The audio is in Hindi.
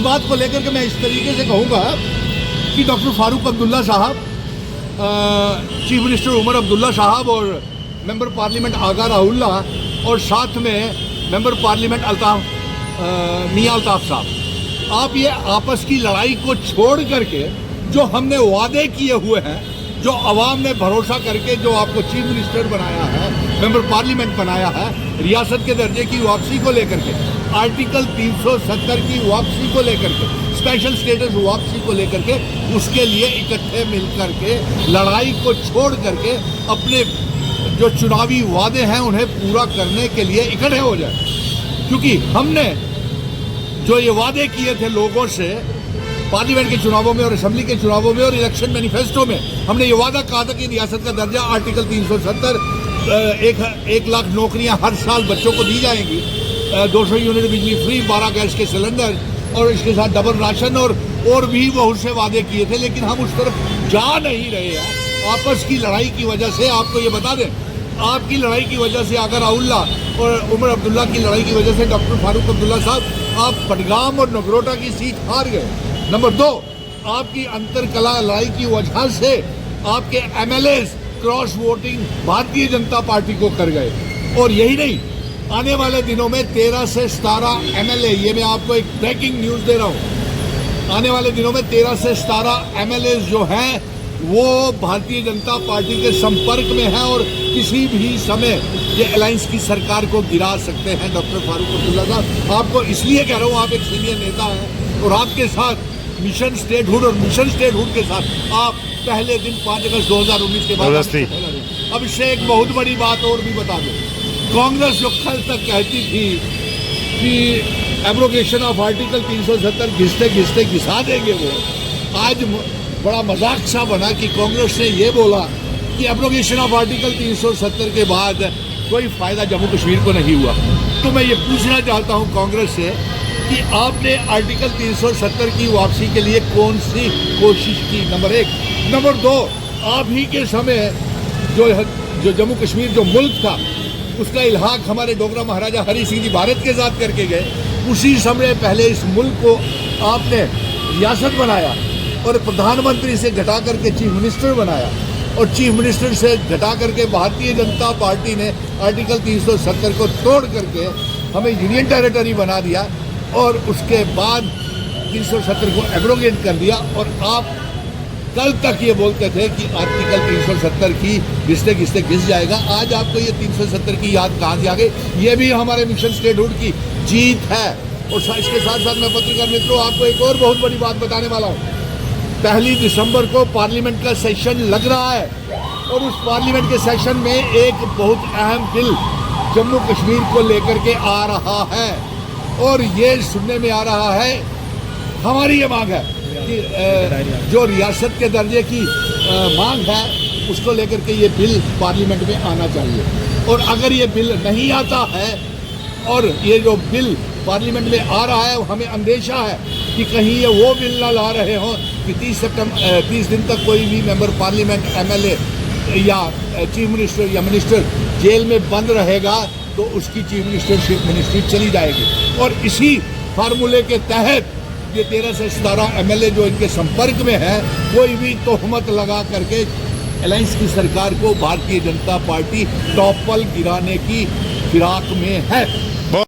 बात को लेकर के मैं इस तरीके से कहूँगा कि डॉक्टर फारूक अब्दुल्ला साहब, चीफ मिनिस्टर उमर अब्दुल्ला साहब और मेंबर पार्लियामेंट आगा राहुल्ला और साथ में मेंबर पार्लियामेंट मियां अल्ताफ साहब, आप ये आपस की लड़ाई को छोड़ करके जो हमने वादे किए हुए हैं, जो अवाम ने भरोसा करके जो आपको चीफ मिनिस्टर बनाया है, मेंबर पार्लियामेंट बनाया है, रियासत के दर्जे की वापसी को लेकर के, आर्टिकल 370 की वापसी को लेकर के, स्पेशल स्टेटस वापसी को लेकर के, उसके लिए इकट्ठे मिलकर के लड़ाई को छोड़ करके अपने जो चुनावी वादे हैं उन्हें पूरा करने के लिए इकट्ठे हो जाए। क्योंकि हमने जो ये वादे किए थे लोगों से पार्लियामेंट के चुनावों में और असेंबली के चुनावों में और इलेक्शन मैनिफेस्टो में, हमने ये वादा कहा था कि रियासत का दर्जा आर्टिकल 370 1 लाख नौकरियां हर साल बच्चों को दी जाएंगी, 200 यूनिट बिजली फ्री, 12 गैस के सिलेंडर और इसके साथ डबल राशन और भी बहुत से वादे किए थे। लेकिन हम उस तरफ जा नहीं रहे हैं आपस की लड़ाई की वजह से। आपको ये बता दें, आपकी लड़ाई की वजह से, आगा राहुल्ला और उमर अब्दुल्ला की लड़ाई की वजह से डॉक्टर फारूक अब्दुल्ला साहब आप बडगाम और नगरोटा की सीट हार गए। नंबर 2, आपकी अंतरकला लड़ाई की वजह से आपके MLAs cross voting Bharatiya Janata party को कर गए। और यही नहीं, आने वाले दिनों में 13 से 17 एमएलए, ये मैं आपको एक ब्रेकिंग न्यूज दे रहा हूँ, आने वाले दिनों में 13 से 17 एमएलए जो हैं वो भारतीय जनता पार्टी के संपर्क में हैं और किसी भी समय ये अलायंस की सरकार को गिरा सकते हैं। डॉक्टर फारूक अब्दुल्ला साहब, आपको इसलिए कह रहा हूँ, आप एक सीनियर नेता हैं और आपके साथ मिशन स्टेटहुड और मिशन स्टेटहुड के साथ आप पहले दिन 5 अगस्त 2019 के बाद। अब इससे एक बहुत बड़ी बात और भी बता दूं, कांग्रेस जो कल तक कहती थी कि एब्रोगेशन ऑफ आर्टिकल 370 घिसते घिसते घिसा देंगे, वो आज बड़ा मजाक सा बना कि कांग्रेस ने ये बोला कि एब्रोगेशन ऑफ आर्टिकल 370 के बाद कोई फायदा जम्मू कश्मीर को नहीं हुआ। तो मैं ये पूछना चाहता हूँ कांग्रेस से कि आपने आर्टिकल 370 की वापसी के लिए कौन सी कोशिश की, नंबर 1। नंबर 2, आप ही के समय जो जम्मू कश्मीर जो मुल्क था उसका इल्हाक हमारे डोगरा महाराजा हरि सिंह जी भारत के साथ करके गए, उसी समय पहले इस मुल्क को आपने रियासत बनाया और प्रधानमंत्री से घटा करके चीफ मिनिस्टर बनाया और चीफ मिनिस्टर से घटा करके भारतीय जनता पार्टी ने आर्टिकल 370 को तोड़ करके हमें यूनियन टेरिटरी बना दिया और उसके बाद 370 को एब्रोगेट कर दिया। और आप कल तक ये बोलते थे कि आर्टिकल 370 की घिसते घिसते घिस जाएगा। आज आपको ये 370 की याद कहाँ से आ गई? ये भी हमारे मिशन स्टेटहुड की जीत है। और इसके साथ साथ मैं पत्रकार मित्रों आपको एक और बहुत बड़ी बात बताने वाला हूँ। 1 दिसंबर को पार्लियामेंट का सेशन लग रहा है और उस पार्लियामेंट के सेशन में एक बहुत अहम बिल जम्मू कश्मीर को लेकर के आ रहा है और ये सुनने में आ रहा है, हमारी ये मांग है कि जो रियासत के दर्जे की मांग है उसको लेकर के ये बिल पार्लियामेंट में आना चाहिए। और अगर ये बिल नहीं आता है और ये जो बिल पार्लियामेंट में आ रहा है, हमें अंदेशा है कि कहीं ये वो बिल ना ला रहे हों कि 30 दिन तक कोई भी मेंबर पार्लियामेंट, एमएलए या चीफ मिनिस्टर या मिनिस्टर जेल में बंद रहेगा तो उसकी चीफ मिनिस्टरशिप मिनिस्ट्री चली जाएगी। और इसी फार्मूले के तहत ये 13 से 17 एमएलए जो इनके संपर्क में है, कोई भी तोहमत लगा करके अलायंस की सरकार को भारतीय जनता पार्टी टॉपल गिराने की फिराक में है।